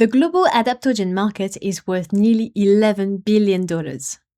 The global adaptogen market is worth nearly $11 billion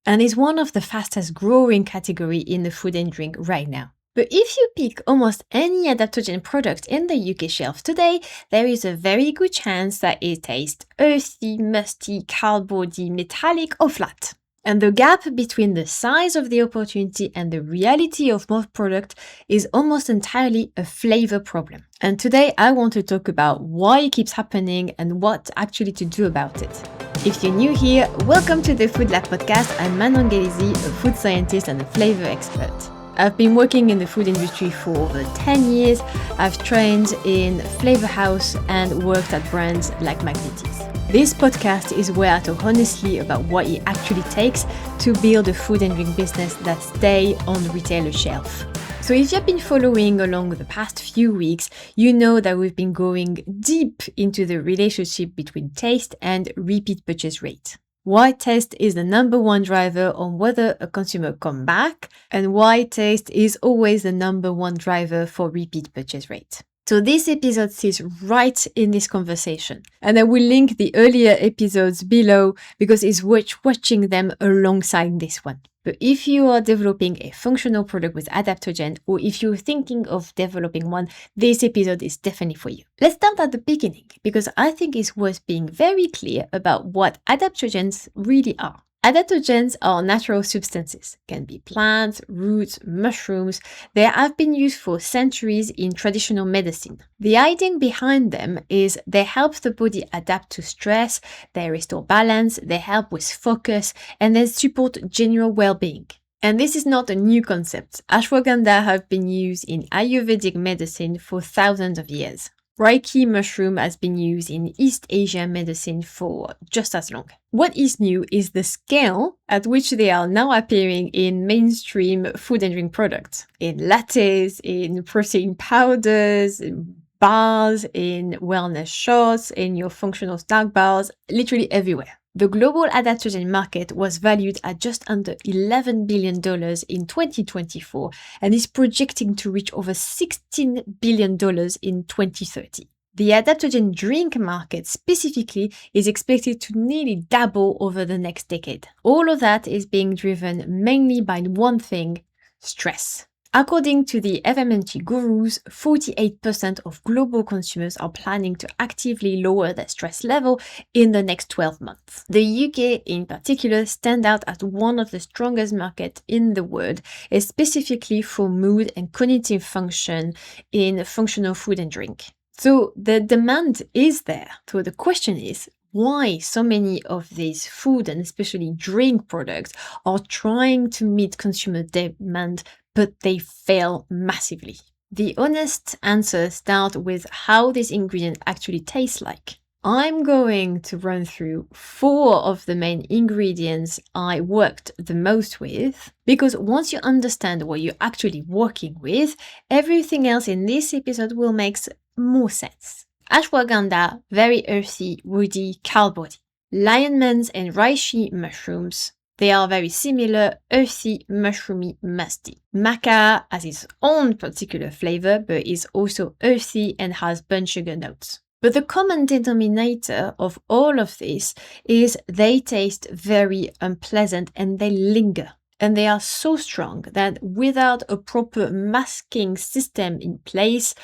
and is one of the fastest growing category in the food and drink right now. But if you pick almost any adaptogen product in the UK shelf today, there is a very good chance that it tastes earthy, musty, cardboardy, metallic or flat. And the gap between the size of the opportunity and the reality of most product is almost entirely a flavor problem. And today I want to talk about why it keeps happening and what actually to do about it. If you're new here, welcome to the Food Lab podcast. I'm Manon Galizi, a food scientist and a flavor expert. I've been working in the food industry for over 10 years. I've trained in Flavor House and worked at brands like Magnetis. This podcast is where I talk honestly about what it actually takes to build a food and drink business that stays on the retailer shelf. So if you've been following along the past few weeks, you know that we've been going deep into the relationship between taste and repeat purchase rate. Why taste is the number one driver on whether a consumer comes back, and why taste is always the number one driver for repeat purchase rate. So this episode sits right in this conversation, and I will link the earlier episodes below because it's worth watching them alongside this one. But if you are developing a functional product with adaptogen, or if you're thinking of developing one, this episode is definitely for you. Let's start at the beginning, because I think it's worth being very clear about what adaptogens really are. Adaptogens are natural substances, can be plants, roots, mushrooms. They have been used for centuries in traditional medicine. The idea behind them is they help the body adapt to stress, they restore balance, they help with focus, and they support general well-being. And this is not a new concept. Ashwagandha have been used in Ayurvedic medicine for thousands of years. Reiki mushroom has been used in East Asian medicine for just as long. What is new is the scale at which they are now appearing in mainstream food and drink products. In lattes, in protein powders, in bars, in wellness shots, in your functional snack bars, literally everywhere. The global adaptogen market was valued at just under $11 billion in 2024 and is projecting to reach over $16 billion in 2030. The adaptogen drink market specifically is expected to nearly double over the next decade. All of that is being driven mainly by one thing: stress. According to the FMNT gurus, 48% of global consumers are planning to actively lower their stress level in the next 12 months. The UK in particular stands out as one of the strongest markets in the world, specifically for mood and cognitive function in functional food and drink. So the demand is there. So the question is, why so many of these food and especially drink products are trying to meet consumer demand, but they fail massively? The honest answer starts with how this ingredient actually tastes like. I'm going to run through 4 of the main ingredients I worked the most with, because once you understand what you're actually working with, everything else in this episode will make more sense. Ashwagandha, very earthy, woody, cardboardy. Lionman's and reishi mushrooms, they are very similar, earthy, mushroomy, musty. Maca has its own particular flavor, but is also earthy and has burnt sugar notes. But the common denominator of all of this is they taste very unpleasant and they linger. And they are so strong that without a proper masking system in place,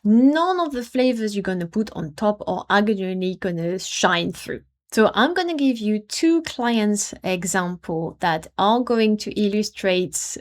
none of the flavors you're going to put on top are actually going to shine through. So I'm going to give you 2 clients' examples that are going to illustrate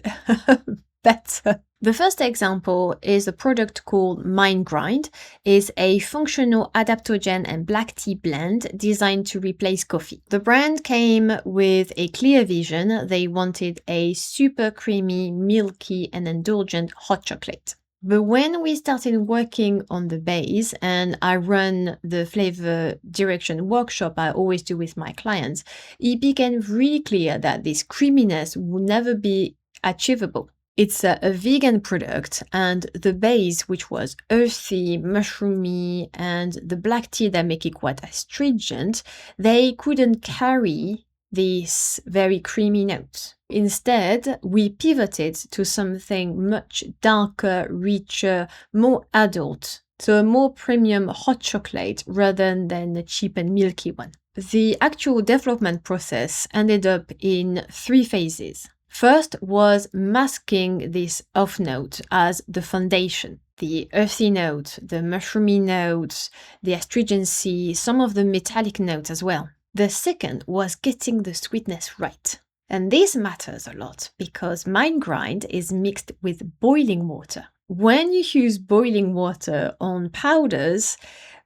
better. The first example is a product called Mind Grind. It's a functional adaptogen and black tea blend designed to replace coffee. The brand came with a clear vision. They wanted a super creamy, milky, and indulgent hot chocolate. But when we started working on the base, and I run the flavor direction workshop I always do with my clients, it became really clear that this creaminess would never be achievable. It's a vegan product, and the base, which was earthy, mushroomy, and the black tea that make it quite astringent, they couldn't carry this very creamy note. Instead, we pivoted to something much darker, richer, more adult So a more premium hot chocolate rather than a cheap and milky one. The actual development process ended up in 3 phases. First was masking this off note as the foundation. The earthy note, the mushroomy notes, the astringency, some of the metallic notes as well. The second was getting the sweetness right. And this matters a lot because mine grind is mixed with boiling water. When you use boiling water on powders,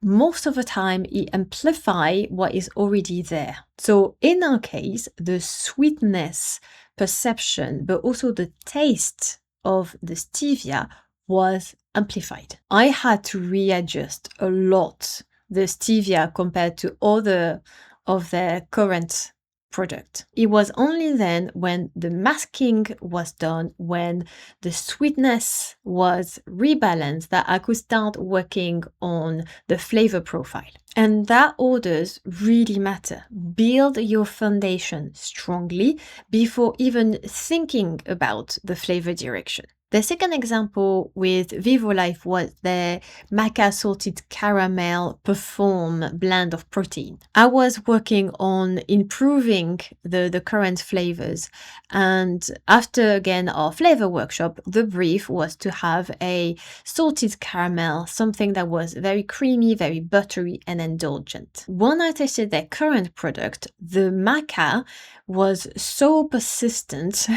most of the time it amplifies what is already there. So in our case, the sweetness perception, but also the taste of the stevia was amplified. I had to readjust a lot the stevia compared to other of their current product. It was only then when the masking was done, when the sweetness was rebalanced, that I could start working on the flavor profile. And that orders really matter. Build your foundation strongly before even thinking about the flavor direction. The second example with VivoLife was their maca salted caramel perform blend of protein. I was working on improving the current flavors, and after again our flavor workshop, the brief was to have a salted caramel, something that was very creamy, very buttery and indulgent. When I tasted their current product, the maca was so persistent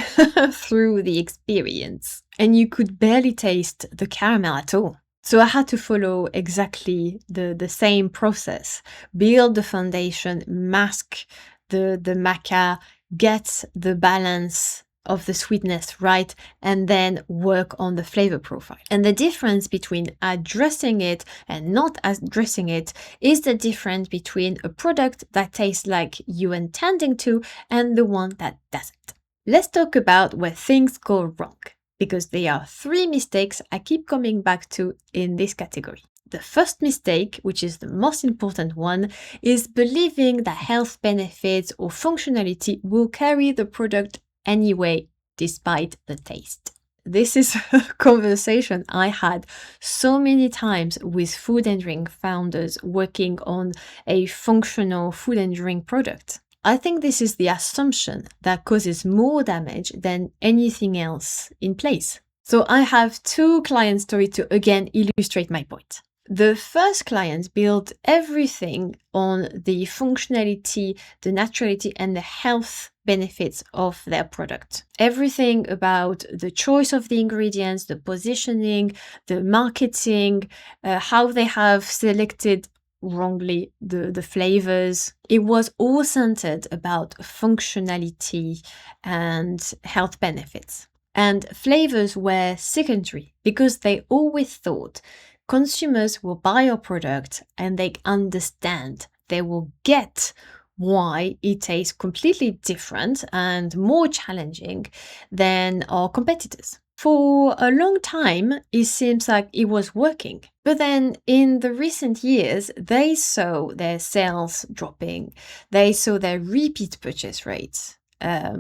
through the experience, and you could barely taste the caramel at all. So I had to follow exactly the same process. Build the foundation, mask the maca, get the balance of the sweetness right, and then work on the flavor profile. And the difference between addressing it and not addressing it is the difference between a product that tastes like you intending to and the one that doesn't. Let's talk about where things go wrong, because there are 3 mistakes I keep coming back to in this category. The first mistake, which is the most important one, is believing that health benefits or functionality will carry the product anyway, despite the taste. This is a conversation I had so many times with food and drink founders working on a functional food and drink product. I think this is the assumption that causes more damage than anything else in place. So I have 2 client stories to again illustrate my point. The first client built everything on the functionality, the naturality, and the health benefits of their product. Everything about the choice of the ingredients, the positioning, the marketing, how they have selected wrongly the flavors. It was all centered about functionality and health benefits. And flavors were secondary because they always thought consumers will buy your product and they understand, they will get why it tastes completely different and more challenging than our competitors. For a long time, it seems like it was working. But then in the recent years, they saw their sales dropping. They saw their repeat purchase rates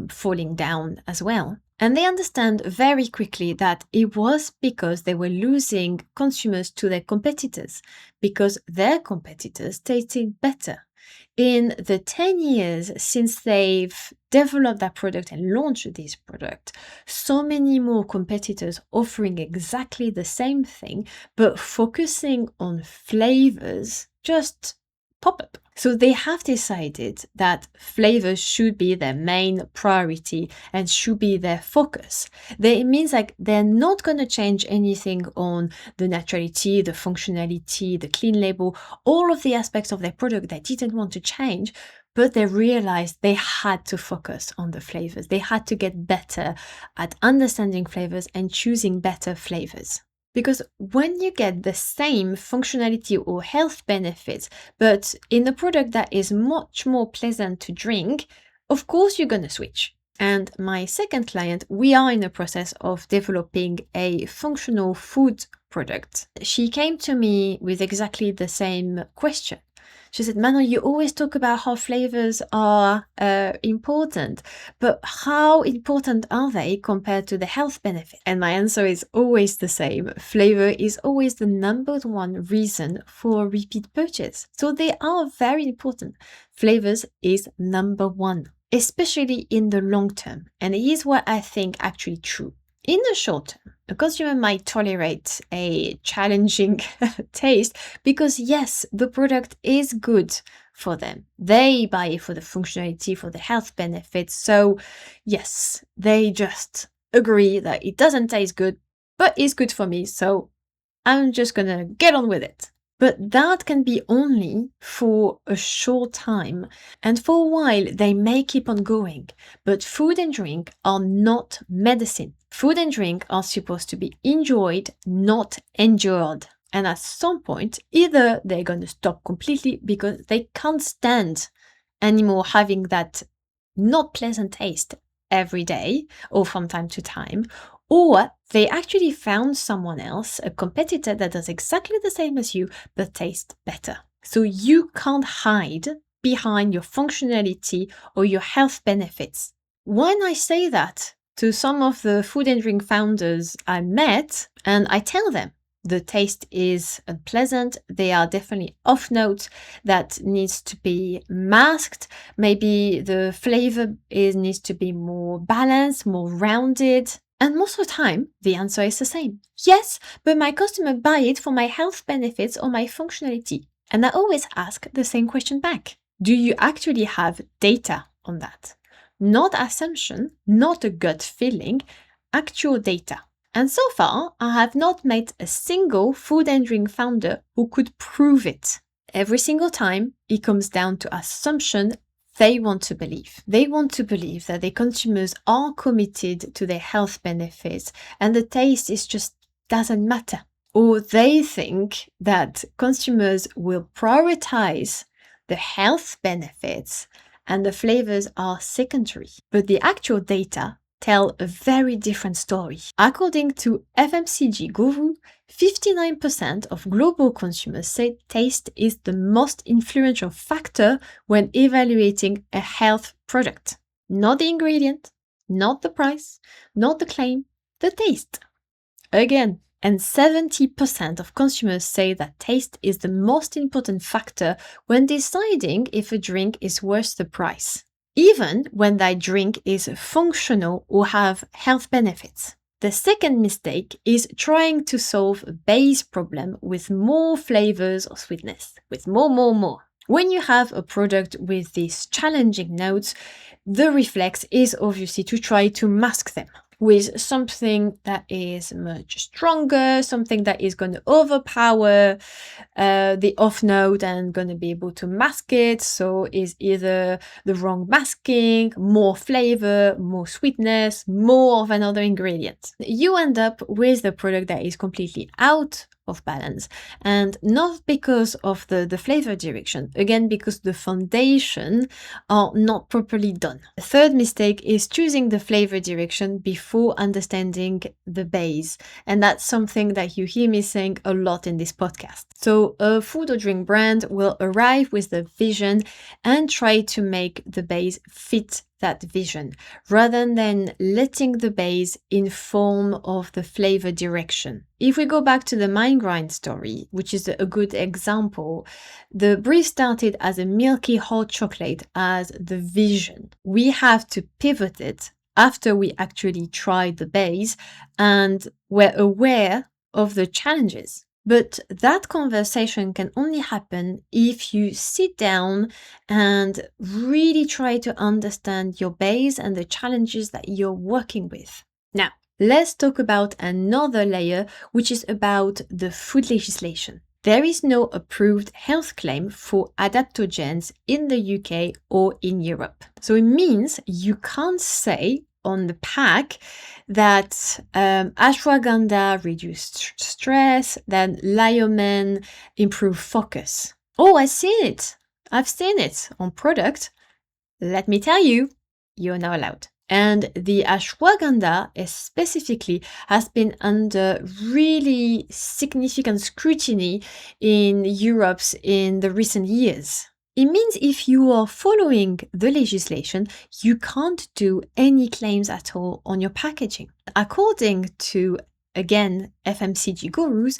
falling down as well. And they understand very quickly that it was because they were losing consumers to their competitors, because their competitors tasted better. In the 10 years since they've developed that product and launched this product, so many more competitors offering exactly the same thing, but focusing on flavors just pop up. So they have decided that flavors should be their main priority and should be their focus. It means like they're not going to change anything on the naturality, the functionality, the clean label, all of the aspects of their product they didn't want to change, but they realized they had to focus on the flavors. They had to get better at understanding flavors and choosing better flavors. Because when you get the same functionality or health benefits, but in a product that is much more pleasant to drink, of course you're going to switch. And my second client, we are in the process of developing a functional food product. She came to me with exactly the same question. She said, Manon, you always talk about how flavors are important, but how important are they compared to the health benefit? And my answer is always the same. Flavor is always the number one reason for repeat purchase. So they are very important. Flavors is number one, especially in the long term. And here's what I think actually true. In the short term, a consumer might tolerate a challenging taste because, yes, the product is good for them. They buy it for the functionality, for the health benefits. So, yes, they just agree that it doesn't taste good, but it's good for me. So, I'm just gonna get on with it. But that can be only for a short time, and for a while they may keep on going. But food and drink are not medicine. Food and drink are supposed to be enjoyed, not endured. And at some point, either they're going to stop completely because they can't stand anymore having that not pleasant taste every day or from time to time, or they actually found someone else, a competitor that does exactly the same as you, but tastes better. So you can't hide behind your functionality or your health benefits. When I say that to some of the food and drink founders I met, and I tell them the taste is unpleasant, they are definitely off notes that needs to be masked, maybe the flavor needs to be more balanced, more rounded. And most of the time, the answer is the same. Yes, but my customer buy it for my health benefits or my functionality. And I always ask the same question back. Do you actually have data on that? Not assumption, not a gut feeling, actual data. And so far, I have not met a single food and drink founder who could prove it. Every single time, it comes down to assumption. They want to believe. They want to believe that their consumers are committed to their health benefits and the taste is just doesn't matter. Or they think that consumers will prioritize the health benefits and the flavors are secondary. But the actual data tell a very different story. According to FMCG Guru, 59% of global consumers say taste is the most influential factor when evaluating a health product. Not the ingredient, not the price, not the claim, the taste. Again, and 70% of consumers say that taste is the most important factor when deciding if a drink is worth the price, even when that drink is functional or have health benefits. The second mistake is trying to solve a base problem with more flavors or sweetness, with more. When you have a product with these challenging notes, the reflex is obviously to try to mask them with something that is much stronger, something that is going to overpower the off note and going to be able to mask it. So is either the wrong masking, more flavor, more sweetness, more of another ingredient. You end up with a product that is completely out of balance, and not because of the flavor direction, again because the foundation are not properly done. The third mistake is choosing the flavor direction before understanding the base, and that's something that you hear me saying a lot in this podcast. So a food or drink brand will arrive with the vision and try to make the base fit that vision, rather than letting the base inform of the flavor direction. If we go back to the mind grind story, which is a good example, the brief started as a milky hot chocolate as the vision. We have to pivot it after we actually tried the base and were aware of the challenges. But that conversation can only happen if you sit down and really try to understand your base and the challenges that you're working with. Now, let's talk about another layer, which is about the food legislation. There is no approved health claim for adaptogens in the UK or in Europe. So it means you can't say on the pack that ashwagandha reduced stress, that Liomen improve focus. Oh, I've seen it. I've seen it on product. Let me tell you, you're not allowed. And the ashwagandha specifically has been under really significant scrutiny in Europe in the recent years. It means if you are following the legislation, you can't do any claims at all on your packaging. According to, again, FMCG gurus,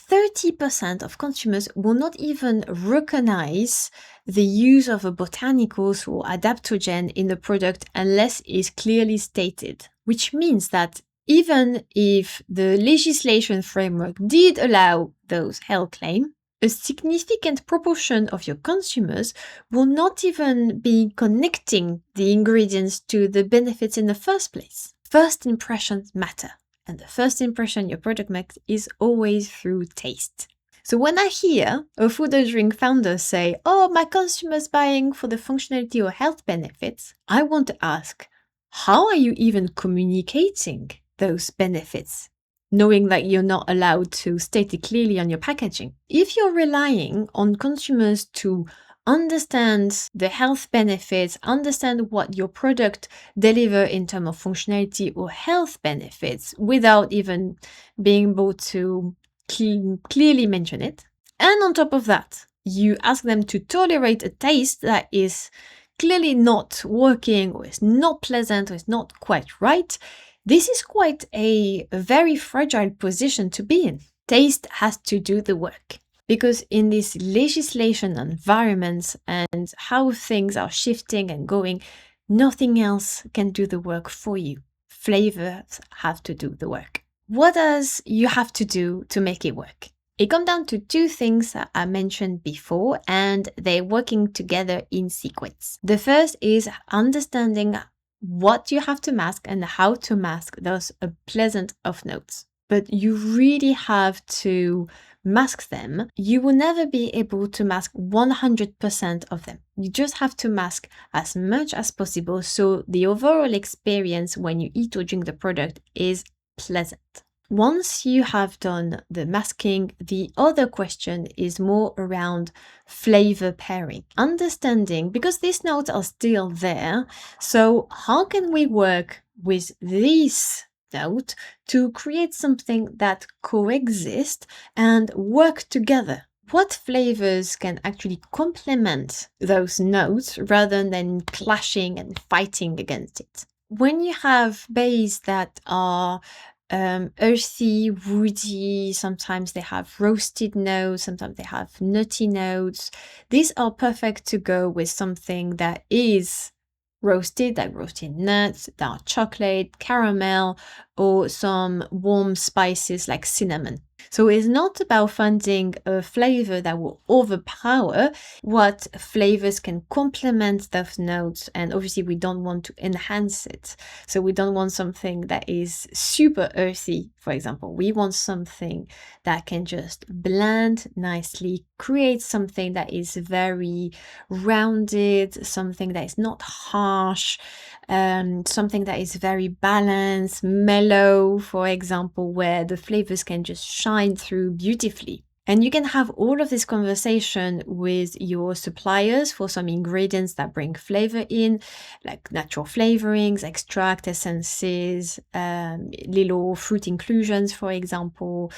30% of consumers will not even recognize the use of a botanicals or adaptogen in the product unless it's clearly stated, which means that even if the legislation framework did allow those health claims, a significant proportion of your consumers will not even be connecting the ingredients to the benefits in the first place. First impressions matter. And the first impression your product makes is always through taste. So when I hear a food or drink founder say, oh, my consumer's buying for the functionality or health benefits, I want to ask, how are you even communicating those benefits, knowing that you're not allowed to state it clearly on your packaging? If you're relying on consumers to understand the health benefits, understand what your product deliver in terms of functionality or health benefits without even being able to clearly mention it. And on top of that, you ask them to tolerate a taste that is clearly not working or is not pleasant or is not quite right. This is quite a very fragile position to be in. Taste has to do the work. Because in this legislation environment and how things are shifting and going, nothing else can do the work for you. Flavors have to do the work. What does you have to do to make it work? It comes down to two things that I mentioned before, and they're working together in sequence. The first is understanding what you have to mask and how to mask those pleasant off notes. But you really have to mask them. You will never be able to mask 100% of them. You just have to mask as much as possible so the overall experience when you eat or drink the product is pleasant. Once you have done the masking, the other question is more around flavor pairing. Understanding, because these notes are still there, so how can we work with these note to create something that coexist and work together? What flavors can actually complement those notes rather than clashing and fighting against it? When you have bases that are earthy, woody, sometimes they have roasted notes, sometimes they have nutty notes, these are perfect to go with something that is roasted, like roasted nuts, dark chocolate, caramel, or some warm spices like cinnamon. So it's not about finding a flavor that will overpower what flavors can complement those notes. And obviously we don't want to enhance it. So we don't want something that is super earthy, for example. We want something that can just blend nicely, create something that is very rounded, something that is not harsh, something that is very balanced, mellow, for example, where the flavors can just shine through beautifully. And you can have all of this conversation with your suppliers for some ingredients that bring flavor in, like natural flavorings, extract, essences, little fruit inclusions, for example,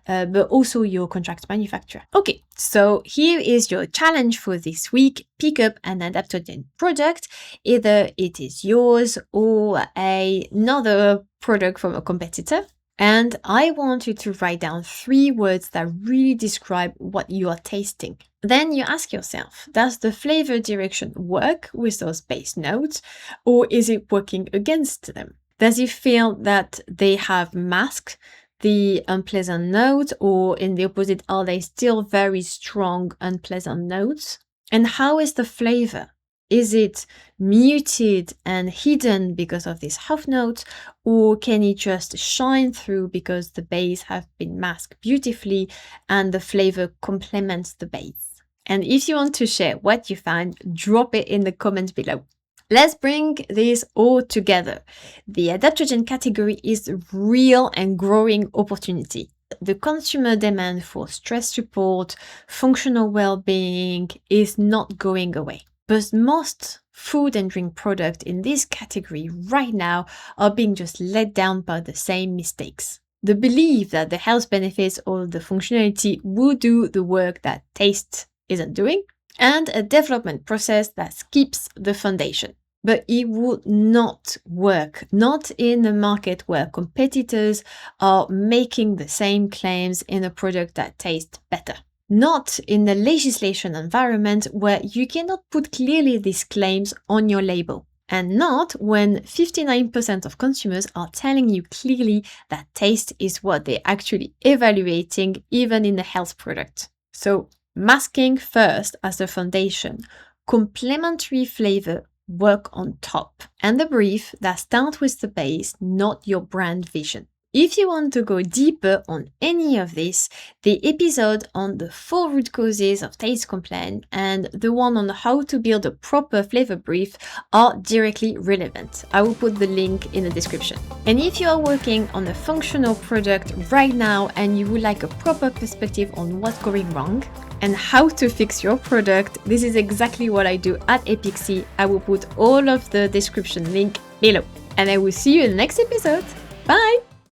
but also your contract manufacturer. Okay, so here is your challenge for this week. Pick up an adaptogen product. Either it is yours or another product from a competitor. And I want you to write down 3 words that really describe what you are tasting. Then you ask yourself, does the flavor direction work with those base notes, or is it working against them? Does it feel that they have masked the unpleasant notes, or in the opposite, are they still very strong unpleasant notes? And how is the flavor? Is it muted and hidden because of these half notes, or can it just shine through because the base have been masked beautifully and the flavor complements the base? And if you want to share what you find, drop it in the comments below. Let's bring this all together. The adaptogen category is a real and growing opportunity. The consumer demand for stress support, functional well-being is not going away. But most food and drink products in this category right now are being just let down by the same mistakes. The belief that the health benefits or the functionality will do the work that taste isn't doing, and a development process that skips the foundation. But it would not work, not in a market where competitors are making the same claims in a product that tastes better. Not in the legislation environment where you cannot put clearly these claims on your label. And not when 59% of consumers are telling you clearly that taste is what they're actually evaluating, even in a health product. So, masking first as the foundation, complementary flavor work on top, and the brief that starts with the base, not your brand vision. If you want to go deeper on any of this, the episode on the 4 root causes of taste complaint and the one on how to build a proper flavor brief are directly relevant. I will put the link in the description. And if you are working on a functional product right now and you would like a proper perspective on what's going wrong and how to fix your product, this is exactly what I do at EP30. I will put all of the description link below. And I will see you in the next episode. Bye!